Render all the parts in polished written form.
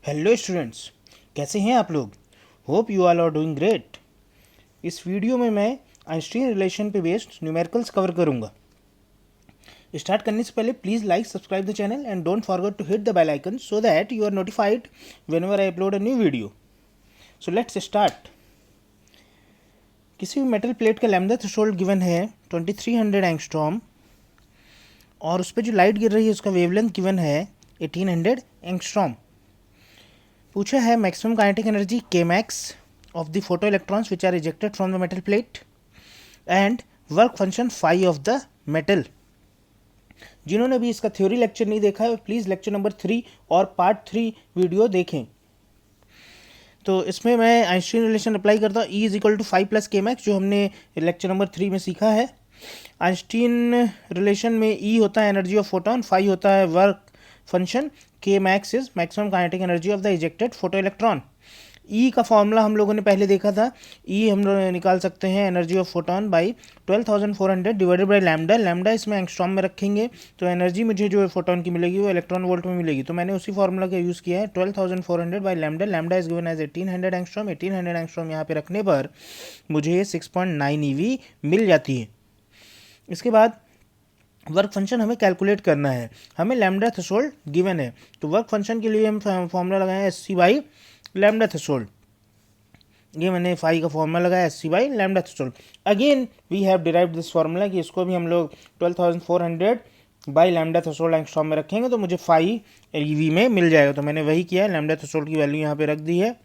Hello students, कैसे हैं आप लोग। Hope you all are doing great. इस वीडियो में मैं आइंस्टीन रिलेशन पे बेस्ड न्यूमेरिकल्स कवर करूंगा। स्टार्ट करने से पहले please like subscribe the channel and don't forget to hit the bell icon so that you are notified whenever I upload a new video. So let's start. किसी भी metal plate का lambda threshold given है 2300 angstrom और उस पर जो light गिर रही है उसका वेवलेंथ गिवन है 1800 एंगस्ट्रॉम। पूछा है मैक्सिमम काइनेटिक एनर्जी के max of the photoelectrons which are ejected from the metal plate and work function phi of the metal। जिन्होंने भी इसका थ्योरी लेक्चर नहीं देखा है प्लीज़ लेक्चर नंबर 3 और पार्ट 3 वीडियो देखें। तो इसमें मैं आइंस्टीन रिलेशन अप्लाई करता हूँ। E is equal to 5 plus K max जो हमने लेक्चर नंबर 3 में सीखा है। आइंस्टीन रिलेशन में E होता है एनर्जी ऑफ फोटोन, फाई होता है work function, K max is maximum kinetic energy of the ejected photo electron. E का फॉर्मूला हम लोगों ने पहले देखा था। ई हम लोग निकाल सकते हैं energy of photon by 12,400 divided by lambda. Lambda इसमें एंगस्ट्रॉम में रखेंगे तो एनर्जी मुझे जो फोटोन की मिलेगी वो इलेक्ट्रॉन वोल्ट में मिलेगी। तो मैंने उसी फॉर्मूला का यूज़ किया है 12,400 by lambda. Lambda is given as 1800 angstrom. 1800 angstrom यहाँ पे रखने पर मुझे 6.9 ईवी मिल जाती है। इसके बाद वर्क फंक्शन हमें कैलकुलेट करना है। हमें लैम्डा थ्रेशोल्ड गिवन है तो वर्क फंक्शन के लिए हम फॉर्मूला लगाए S C by lambda threshold. ये मैंने फाई का फॉर्मूला लगाया S C by lambda threshold. Again we have derived this formula कि इसको भी हम लोग 12,400 बाई लैम्डा थ्रेशोल्ड एंगस्ट्रॉम में रखेंगे तो मुझे फाई ईवी में मिल जाएगा। तो मैंने वही किया है, लैम्डा थ्रेशोल्ड की वैल्यू यहाँ पे रख दी है,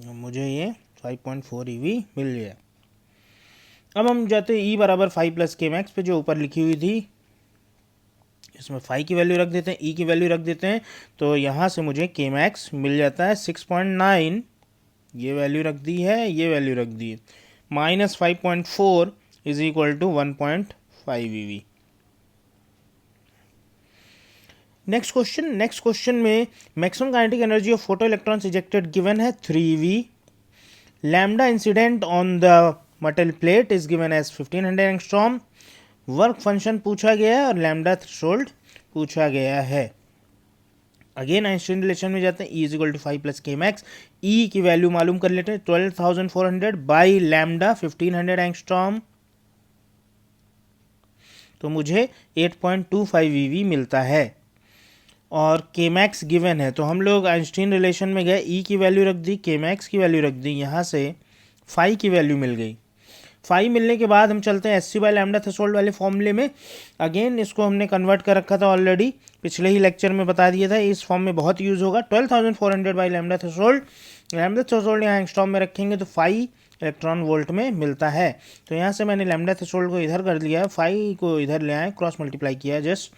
मुझे ये 5.4 ईवी मिल गया। अब हम जाते हैं ई बराबर 5 प्लस के मैक्स पे जो ऊपर लिखी हुई थी, इसमें फाई की वैल्यू रख देते हैं, ई की वैल्यू रख देते हैं तो यहाँ से मुझे के मैक्स मिल जाता है 6.9। ये वैल्यू रख दी है, ये वैल्यू रख दी है, minus 5.4 is equal to 1.5 eV. Next question में maximum kinetic energy of photo electrons ejected given है 3V। Lambda incident on the metal plate is given as 1500 angstrom. Work function पूछा गया है और लैम्डा थ्रेशोल्ड पूछा गया है। अगेन आइंस्टीन रिलेशन में जाते हैं, E is equal to 5 plus K max. E की वैल्यू मालूम कर लेते हैं 12,400 बाई लैम्डा 1500 एंगस्ट्रॉम तो मुझे 8.25 ईवी मिलता है और के मैक्स गिवन है। तो हम लोग आइंस्टीन रिलेशन में गए, ई की वैल्यू रख दी, के मैक्स की वैल्यू रख दी, यहाँ से फाई की वैल्यू मिल गई। फाई मिलने के बाद हम चलते हैं S C by lambda threshold वाले फॉर्मूले में। अगेन इसको हमने कन्वर्ट कर रखा था ऑलरेडी, पिछले ही लेक्चर में बता दिया था, इस फॉर्म में बहुत यूज़ होगा। 12,400 by lambda threshold, lambda threshold यहाँ एंगस्ट्रॉम में रखेंगे तो फाई इलेक्ट्रॉन वोल्ट में मिलता है। तो यहाँ से मैंने लैम्डा थ्रेशोल्ड को इधर कर लिया है, फाई को इधर ले आए, क्रॉस मल्टीप्लाई किया है जस्ट।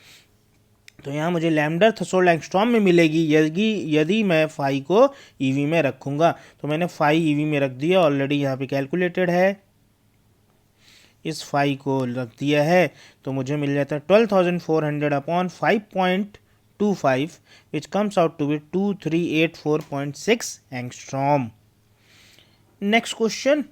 तो यहाँ मुझे लैम्डा थ्रेशोल्ड एंगस्ट्रॉम में मिलेगी यदि मैं फाई को ईवी में रखूँगा। तो मैंने फाई ईवी में रख दिया, ऑलरेडी यहाँ पे कैलकुलेटेड है, इस फाई को रख दिया है तो मुझे मिल जाता है 12,400 upon 5.25 which comes out to be 2384.6 angstrom. Next question,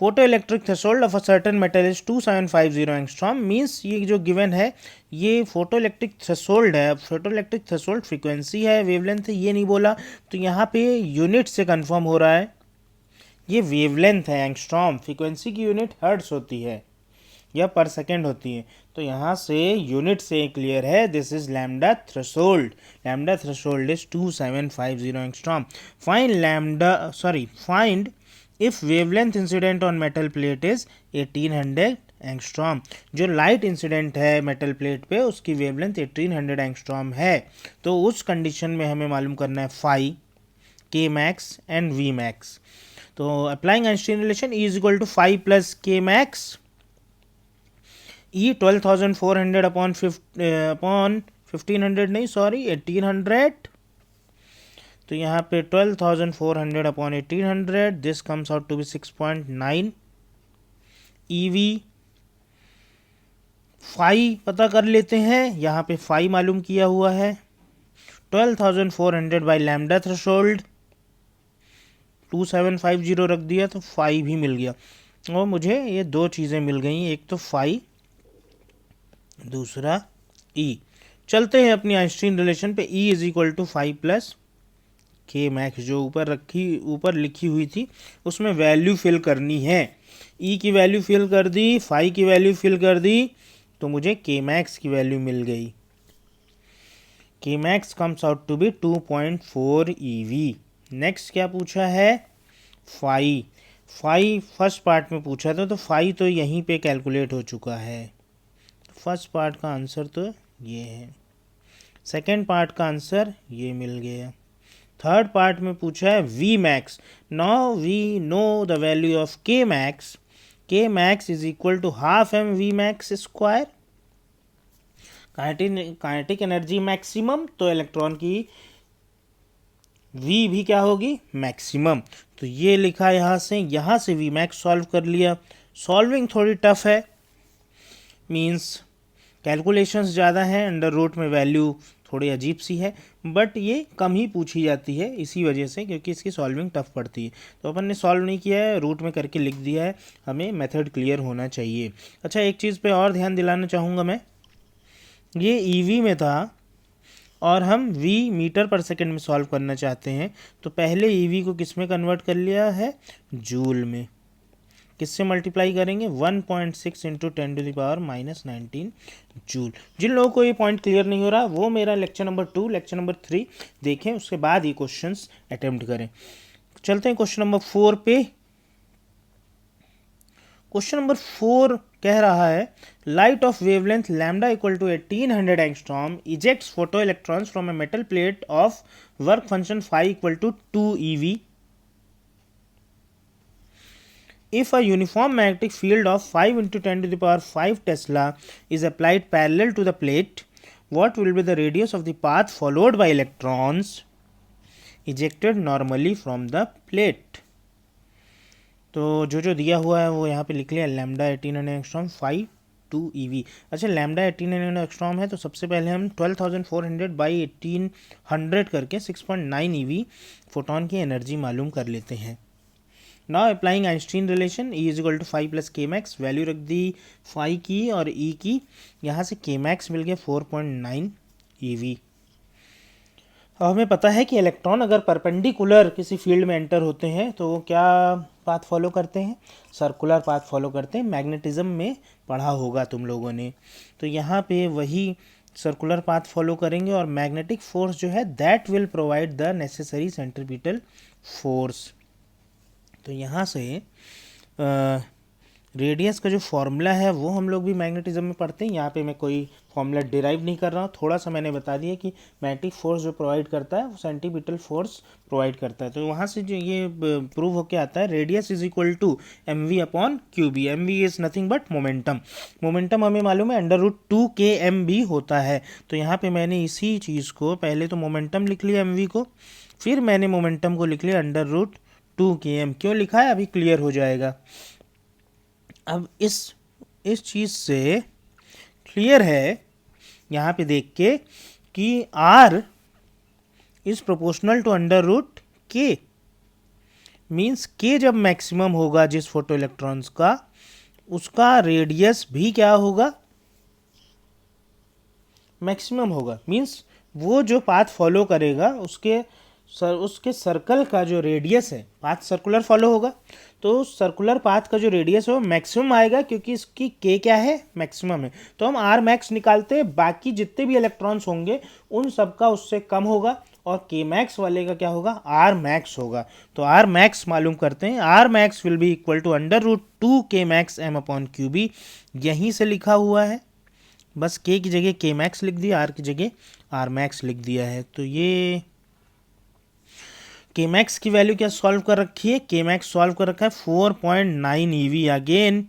photo electric threshold of a certain metal is 2750 angstrom. Means ये जो गिवन है ये फोटो इलेक्ट्रिक थ्रेशोल्ड है। फोटो इलेक्ट्रिक थ्रेशोल्ड फ्रीक्वेंसी है, वेवलेंथ है, ये नहीं बोला तो यहाँ पे यूनिट से कंफर्म हो रहा है, ये वेवलेंथ है एंगस्ट्रॉम। फ्रीक्वेंसी की यूनिट हर्ट्स होती है या पर सेकेंड होती है, तो यहाँ से यूनिट से क्लियर है, this is lambda threshold. Lambda threshold is 2750 angstrom. Find if wavelength incident on metal plate is 1800 angstrom. जो लाइट इंसिडेंट है मेटल प्लेट पे उसकी वेवलेंथ 1800 एंगस्ट्रॉम है। तो उस कंडीशन में हमें मालूम करना है phi, K max and V max. तो applying Einstein relation, E is equal to 5 plus K max, E 12,400 upon 1500 नहीं सॉरी 1800, तो यहाँ पे 12,400 upon 1800, this comes out to be 6.9 EV. Phi पता कर लेते हैं, यहाँ पे फाई मालूम किया हुआ है 12,400 बाई लैम्डा थ्रेशोल्ड, 2750 रख दिया तो फाई भी मिल गया और मुझे ये दो चीज़ें मिल गई, एक तो फाई दूसरा ई। चलते हैं अपनी आइंस्टीन रिलेशन पे। E is equal to 5 plus K max, जो ऊपर लिखी हुई थी उसमें वैल्यू फिल करनी है। ई की वैल्यू फिल कर दी, फाई की वैल्यू फिल कर दी, तो मुझे के मैक्स की वैल्यू मिल गई। K max comes out to be 2.4 EV। Next क्या पूछा है, फाई फर्स्ट पार्ट में पूछा था, तो फाई तो यहीं पे कैलकुलेट हो चुका है। फर्स्ट पार्ट का आंसर तो ये है, सेकेंड पार्ट का आंसर ये मिल गया। थर्ड पार्ट में पूछा है V max. Now we know the value of K max. K max is equal to half M V max square. Kinetic energy maximum, तो इलेक्ट्रॉन की v भी क्या होगी, मैक्सिमम। तो ये लिखा यहाँ से वी मैक्स सॉल्व कर लिया। सॉल्विंग थोड़ी टफ है, मीन्स कैलकुलेशंस ज़्यादा हैं, अंडर रूट में वैल्यू थोड़ी अजीब सी है, बट ये कम ही पूछी जाती है इसी वजह से, क्योंकि इसकी सॉल्विंग टफ पड़ती है। तो अपन ने सॉल्व नहीं किया है, रूट में करके लिख दिया है, हमें मेथड क्लियर होना चाहिए। अच्छा, एक चीज़ पे और ध्यान दिलाना चाहूँगा मैं, ये ईवी में था और हम वी मीटर पर सेकंड में सॉल्व करना चाहते हैं, तो पहले ईवी को किस में कन्वर्ट कर लिया है, जूल में। किससे मल्टीप्लाई करेंगे, 1.6 इंटू 10⁻⁻19 जूल। जिन लोगों को ये पॉइंट क्लियर नहीं हो रहा, वो मेरा लेक्चर नंबर 2, लेक्चर नंबर 3 देखें, उसके बाद ये क्वेश्चंस अटेम्प्ट करें। चलते हैं क्वेश्चन नंबर 4 पे। क्वेश्चन नंबर 4 कह रहा है, light of wavelength lambda equal to 1800 angstrom ejects photo electrons from a metal plate of work function phi equal to 2 EV। If a uniform magnetic field of 5 into 10⁵ Tesla is applied parallel to the plate, what will be the radius of the path followed by electrons ejected normally from the plate? तो जो दिया हुआ है वो यहाँ पे लिख लिया, लैम्डा 1800 एंगस्ट्रॉम 5 2 EV। अच्छा, लैम्डा 1800 एंगस्ट्रॉम है, तो सबसे पहले हम 12,400 बाई 1800 करके 6.9 EV फोटोन की एनर्जी मालूम कर लेते हैं। Now applying Einstein relation, E is equal to 5 plus K max, value रख दी फाई की और E की, यहाँ से के मैक्स मिल गया 4.9 EV। अब हमें पता है कि इलेक्ट्रॉन अगर परपेंडिकुलर किसी फील्ड में एंटर होते हैं तो वो क्या पाथ फॉलो करते हैं, सर्कुलर पाथ फॉलो करते हैं। मैग्नेटिज्म में पढ़ा होगा तुम लोगों ने, तो यहाँ पे वही सर्कुलर पाथ फॉलो करेंगे, और मैग्नेटिक फोर्स जो है that will provide the necessary centripetal force. तो यहाँ से रेडियस का जो फॉर्मूला है वो हम लोग भी मैग्नेटिज्म में पढ़ते हैं। यहाँ पे मैं कोई फॉर्मूला डिराइव नहीं कर रहा हूँ, थोड़ा सा मैंने बता दिया कि मैग्नेटिक फोर्स जो प्रोवाइड करता है वो सेंटीपिटल फोर्स प्रोवाइड करता है। तो वहाँ से जो ये प्रूव होके आता है, radius is equal to mv/qb। mv is nothing but momentum. Momentum हमें मालूम है √2kmb होता है। तो यहाँ पे मैंने इसी चीज़ को, पहले तो मोमेंटम लिख लिया mv को, फिर मैंने मोमेंटम को लिख लिया √2km। क्यों लिखा है अभी क्लियर हो जाएगा। अब इस चीज़ से क्लियर है यहाँ पे देख के कि R is proportional to √k। Means k जब मैक्सिमम होगा जिस फोटो इलेक्ट्रॉन्स का, उसका रेडियस भी क्या होगा, मैक्सिमम होगा। मीन्स वो जो पाथ फॉलो करेगा उसके सर्कल का जो रेडियस है, पाथ सर्कुलर फॉलो होगा, तो सर्कुलर पाथ का जो रेडियस है वो मैक्सिमम आएगा, क्योंकि इसकी के क्या है, मैक्सिमम है। तो हम आर मैक्स निकालते हैं, बाकी जितने भी इलेक्ट्रॉन्स होंगे उन सबका उससे कम होगा, और के मैक्स वाले का क्या होगा, आर मैक्स होगा। तो आर मैक्स मालूम करते हैं, R max will be equal to √2k max m/qb। यहीं से लिखा हुआ है, बस के की जगह के मैक्स लिख दिया, आर की जगह आर मैक्स लिख दिया है। तो ये के मैक्स की वैल्यू क्या सॉल्व कर रखी है, के मैक्स सॉल्व कर रखा है 4.9 EV। अगेन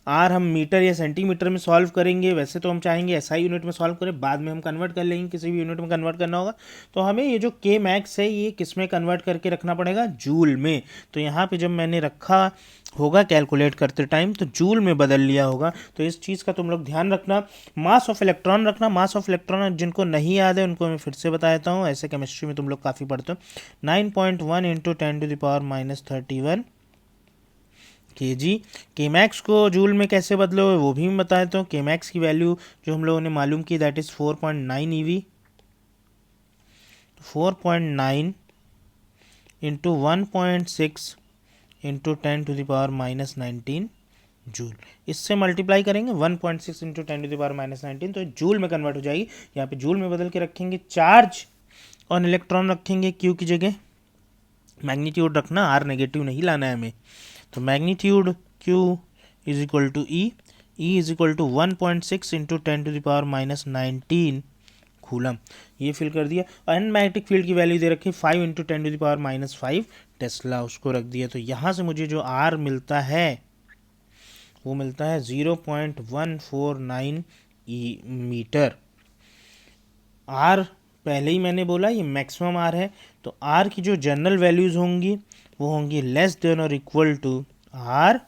आर हम मीटर या सेंटीमीटर में सॉल्व करेंगे, वैसे तो हम चाहेंगे SI यूनिट में सॉल्व करें, बाद में हम कन्वर्ट कर लेंगे, किसी भी यूनिट में कन्वर्ट करना होगा। तो हमें ये जो के मैक्स है ये किस में कन्वर्ट करके रखना पड़ेगा, जूल में। तो यहाँ पे जब मैंने रखा होगा कैलकुलेट करते टाइम तो जूल में बदल लिया होगा। तो इस चीज़ का तुम लोग ध्यान रखना। मास ऑफ इलेक्ट्रॉन रखना, मास ऑफ इलेक्ट्रॉन जिनको नहीं याद है उनको मैं फिर से बता देता हूँ, ऐसे केमिस्ट्री में तुम लोग काफ़ी पढ़ते हो। 9.1 × 10⁻³ kg। के मैक्स को जूल में कैसे बदलोगे वो भी मैं बता देता हूँ। के मैक्स की वैल्यू जो हम लोगों ने मालूम की that is 4.9 EV। 4.9 into 1.6 into 10⁻⁻19 joule. इससे मल्टीप्लाई करेंगे 1.6 इंटू 10⁻⁻19 तो जूल में कन्वर्ट हो जाएगी। यहाँ पे जूल में बदल के रखेंगे चार्ज और इलेक्ट्रॉन रखेंगे क्यू की जगह। मैग्नीट्यूड रखना, आर नेगेटिव नहीं लाना है हमें। तो magnitude Q is equal to E is equal to 1.6 into 10⁻⁻19 coulomb. ये फिल कर दिया। एंड मैग्नेटिक फील्ड की वैल्यू दे रखी 5 इंटू 10⁻⁻5 टेस्ला, उसको रख दिया। तो यहाँ से मुझे जो आर मिलता है वो मिलता है 0.149 मीटर। आर पहले ही मैंने बोला ये मैक्सिमम आर है, तो आर की जो जनरल वैल्यूज़ होंगी वो होंगी लेस देन और equal to R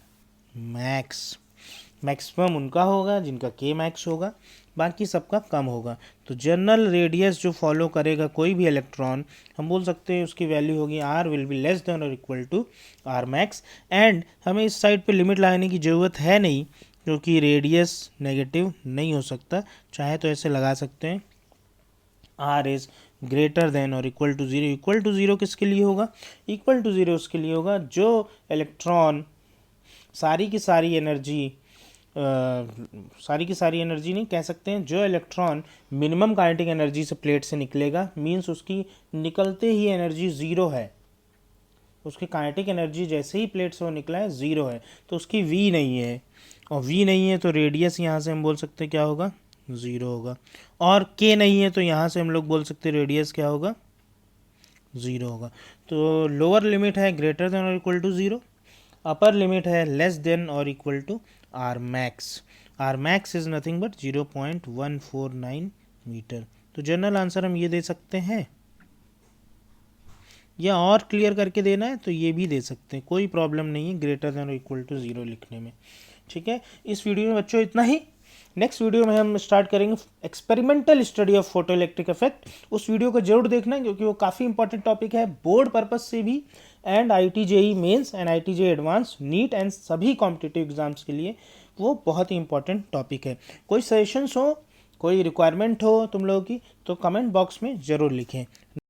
max. Maximum उनका होगा जिनका के मैक्स होगा, बाकी सबका कम होगा। तो जनरल रेडियस जो फॉलो करेगा कोई भी इलेक्ट्रॉन, हम बोल सकते हैं उसकी वैल्यू होगी R will be less than और equal to R max. And हमें इस साइड पे लिमिट लगाने की ज़रूरत है नहीं, क्योंकि रेडियस नेगेटिव नहीं हो सकता। चाहे तो ऐसे लगा सकते हैं आर इज़ ग्रेटर देन और equal to zero. Equal to zero किसके लिए होगा? इक्वल टू ज़ीरो उसके लिए होगा जो इलेक्ट्रॉन सारी की सारी एनर्जी नहीं कह सकते हैं, जो इलेक्ट्रॉन मिनिमम काइनेटिक एनर्जी से प्लेट से निकलेगा, मींस उसकी निकलते ही एनर्जी ज़ीरो है। उसकी काइनेटिक एनर्जी जैसे ही प्लेट से वो निकला है ज़ीरो है, तो उसकी वी नहीं है। और वी नहीं है तो रेडियस यहाँ से हम बोल सकते हैं क्या होगा? ज़ीरो होगा। और के नहीं है तो यहाँ से हम लोग बोल सकते हैं रेडियस क्या होगा? ज़ीरो होगा। तो लोअर लिमिट है ग्रेटर देन और equal to zero, upper limit है लेस देन और equal to R max. R max is nothing but 0.149 metre. तो जनरल आंसर हम ये दे सकते हैं, या और क्लियर करके देना है तो ये भी दे सकते हैं, कोई प्रॉब्लम नहीं है ग्रेटर देन और इक्वल टू ज़ीरो लिखने में। ठीक है, इस वीडियो में बच्चों इतना ही। नेक्स्ट वीडियो में हम स्टार्ट करेंगे experimental study of photo electric effect. उस वीडियो को जरूर देखना क्योंकि वो काफ़ी इंपॉर्टेंट टॉपिक है बोर्ड पर्पज से भी, and IIT-JEE mains and IIT-JEE advance, NEET and सभी कॉम्पिटिटिव एग्जाम्स के लिए वो बहुत ही इंपॉर्टेंट टॉपिक है। कोई सजेशंस हो, कोई रिक्वायरमेंट हो तुम लोगों की, तो कमेंट बॉक्स में ज़रूर लिखें।